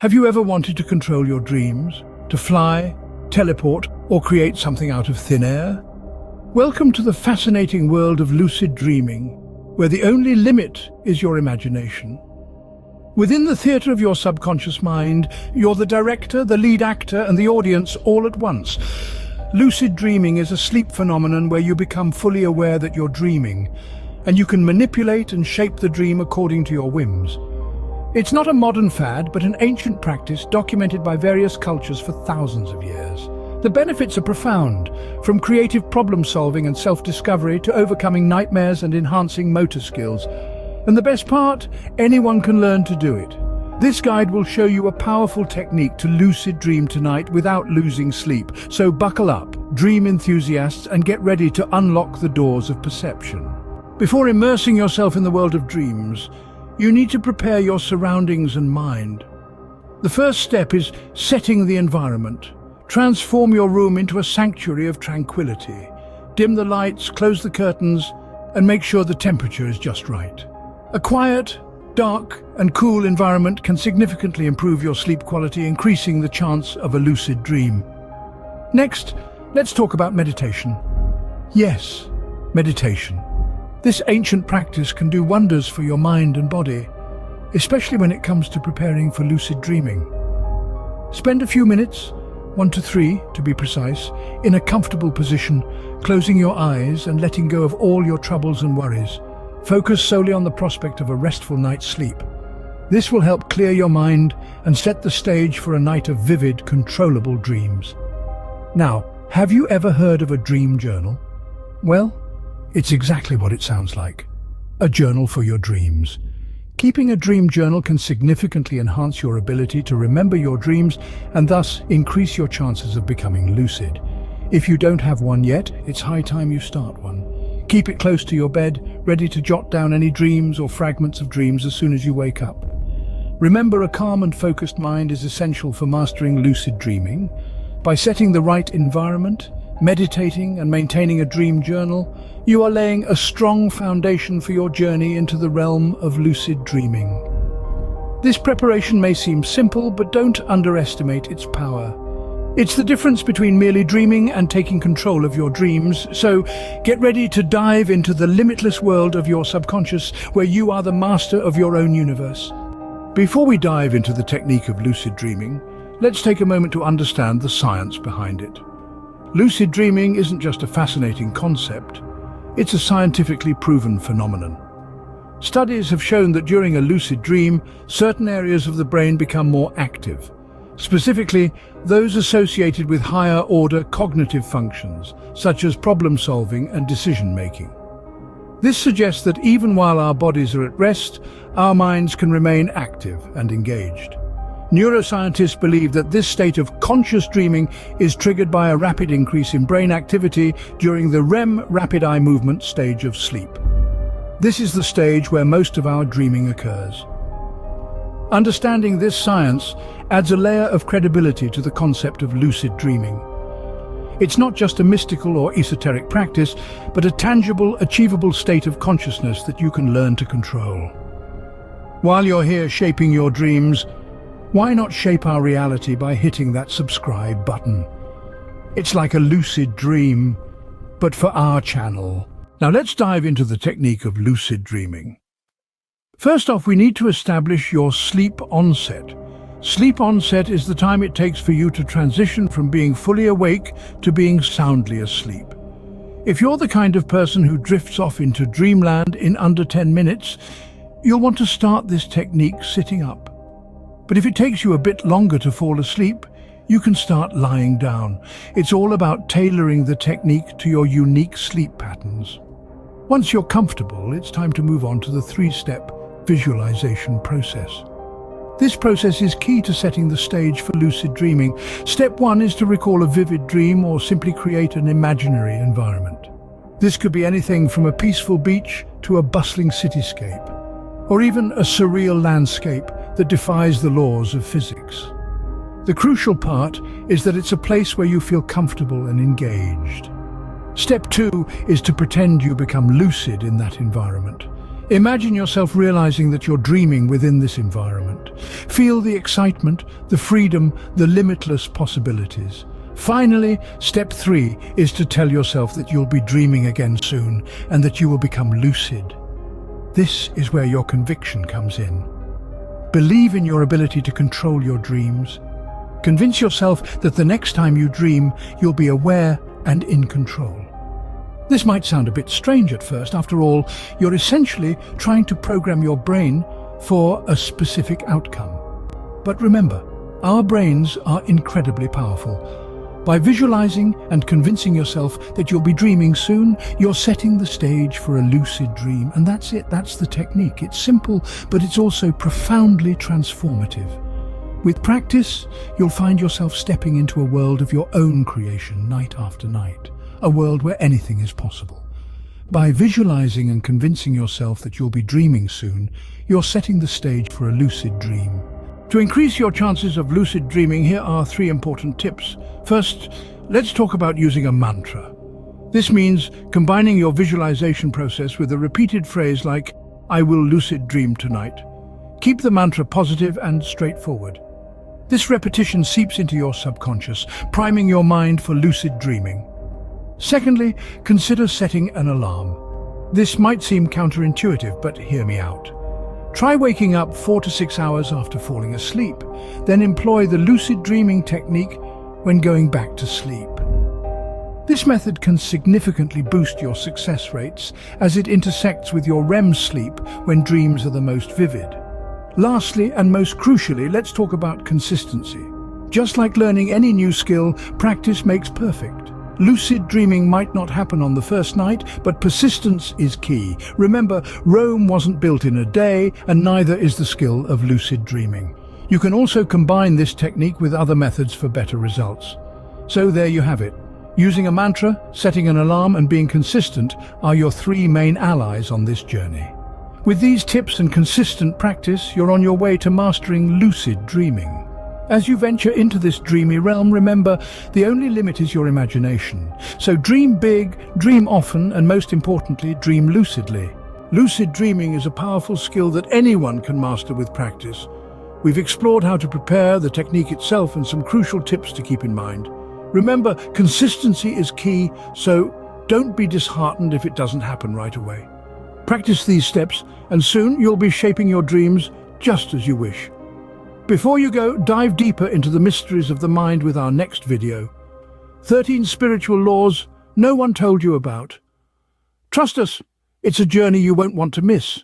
Have you ever wanted to control your dreams, to fly, teleport, or create something out of thin air? Welcome to the fascinating world of lucid dreaming, where the only limit is your imagination. Within the theatre of your subconscious mind, you're the director, the lead actor, and the audience all at once. Lucid dreaming is a sleep phenomenon where you become fully aware that you're dreaming, and you can manipulate and shape the dream according to your whims. It's not a modern fad, but an ancient practice documented by various cultures for thousands of years. The benefits are profound, from creative problem-solving and self-discovery to overcoming nightmares and enhancing motor skills. And the best part? Anyone can learn to do it. This guide will show you a powerful technique to lucid dream tonight without losing sleep. So buckle up, dream enthusiasts, and get ready to unlock the doors of perception. Before immersing yourself in the world of dreams, you need to prepare your surroundings and mind. The first step is setting the environment. Transform your room into a sanctuary of tranquility. Dim the lights, close the curtains, and make sure the temperature is just right. A quiet, dark, and cool environment can significantly improve your sleep quality, increasing the chance of a lucid dream. Next, let's talk about meditation. Yes, meditation. This ancient practice can do wonders for your mind and body, especially when it comes to preparing for lucid dreaming. Spend a few minutes, 1 to 3 to be precise, in a comfortable position, closing your eyes and letting go of all your troubles and worries. Focus solely on the prospect of a restful night's sleep. This will help clear your mind and set the stage for a night of vivid, controllable dreams. Now, have you ever heard of a dream journal? Well, it's exactly what it sounds like. A journal for your dreams. Keeping a dream journal can significantly enhance your ability to remember your dreams and thus increase your chances of becoming lucid. If you don't have one yet, it's high time you start one. Keep it close to your bed, ready to jot down any dreams or fragments of dreams as soon as you wake up. Remember, a calm and focused mind is essential for mastering lucid dreaming. By setting the right environment, meditating and maintaining a dream journal, you are laying a strong foundation for your journey into the realm of lucid dreaming. This preparation may seem simple, but don't underestimate its power. It's the difference between merely dreaming and taking control of your dreams, so get ready to dive into the limitless world of your subconscious, where you are the master of your own universe. Before we dive into the technique of lucid dreaming, let's take a moment to understand the science behind it. Lucid dreaming isn't just a fascinating concept, it's a scientifically proven phenomenon. Studies have shown that during a lucid dream, certain areas of the brain become more active, specifically those associated with higher-order cognitive functions, such as problem-solving and decision-making. This suggests that even while our bodies are at rest, our minds can remain active and engaged. Neuroscientists believe that this state of conscious dreaming is triggered by a rapid increase in brain activity during the REM rapid eye movement stage of sleep. This is the stage where most of our dreaming occurs. Understanding this science adds a layer of credibility to the concept of lucid dreaming. It's not just a mystical or esoteric practice, but a tangible, achievable state of consciousness that you can learn to control. While you're here shaping your dreams, why not shape our reality by hitting that subscribe button? It's like a lucid dream, but for our channel. Now let's dive into the technique of lucid dreaming. First off, we need to establish your sleep onset. Sleep onset is the time it takes for you to transition from being fully awake to being soundly asleep. If you're the kind of person who drifts off into dreamland in under 10 minutes, you'll want to start this technique sitting up. But if it takes you a bit longer to fall asleep, you can start lying down. It's all about tailoring the technique to your unique sleep patterns. Once you're comfortable, it's time to move on to the 3-step visualization process. This process is key to setting the stage for lucid dreaming. Step 1 is to recall a vivid dream or simply create an imaginary environment. This could be anything from a peaceful beach to a bustling cityscape, or even a surreal landscape that defies the laws of physics. The crucial part is that it's a place where you feel comfortable and engaged. Step 2 is to pretend you become lucid in that environment. Imagine yourself realizing that you're dreaming within this environment. Feel the excitement, the freedom, the limitless possibilities. Finally, step 3 is to tell yourself that you'll be dreaming again soon and that you will become lucid. This is where your conviction comes in. Believe in your ability to control your dreams. Convince yourself that the next time you dream, you'll be aware and in control. This might sound a bit strange at first. After all, you're essentially trying to program your brain for a specific outcome. But remember, our brains are incredibly powerful. By visualizing and convincing yourself that you'll be dreaming soon, you're setting the stage for a lucid dream. And that's it, that's the technique. It's simple, but it's also profoundly transformative. With practice, you'll find yourself stepping into a world of your own creation night after night. A world where anything is possible. By visualizing and convincing yourself that you'll be dreaming soon, you're setting the stage for a lucid dream. To increase your chances of lucid dreaming, here are 3 important tips. First, let's talk about using a mantra. This means combining your visualization process with a repeated phrase like, "I will lucid dream tonight." Keep the mantra positive and straightforward. This repetition seeps into your subconscious, priming your mind for lucid dreaming. Secondly, consider setting an alarm. This might seem counterintuitive, but hear me out. Try waking up 4 to 6 hours after falling asleep, then employ the lucid dreaming technique when going back to sleep. This method can significantly boost your success rates as it intersects with your REM sleep when dreams are the most vivid. Lastly, and most crucially, let's talk about consistency. Just like learning any new skill, practice makes perfect. Lucid dreaming might not happen on the first night, but persistence is key. Remember, Rome wasn't built in a day, and neither is the skill of lucid dreaming. You can also combine this technique with other methods for better results. So there you have it. Using a mantra, setting an alarm, and being consistent are your 3 main allies on this journey. With these tips and consistent practice, you're on your way to mastering lucid dreaming. As you venture into this dreamy realm, remember, the only limit is your imagination. So dream big, dream often, and most importantly, dream lucidly. Lucid dreaming is a powerful skill that anyone can master with practice. We've explored how to prepare, the technique itself, and some crucial tips to keep in mind. Remember, consistency is key, so don't be disheartened if it doesn't happen right away. Practice these steps, and soon you'll be shaping your dreams just as you wish. Before you go, dive deeper into the mysteries of the mind with our next video. 13 spiritual laws no one told you about. Trust us, it's a journey you won't want to miss.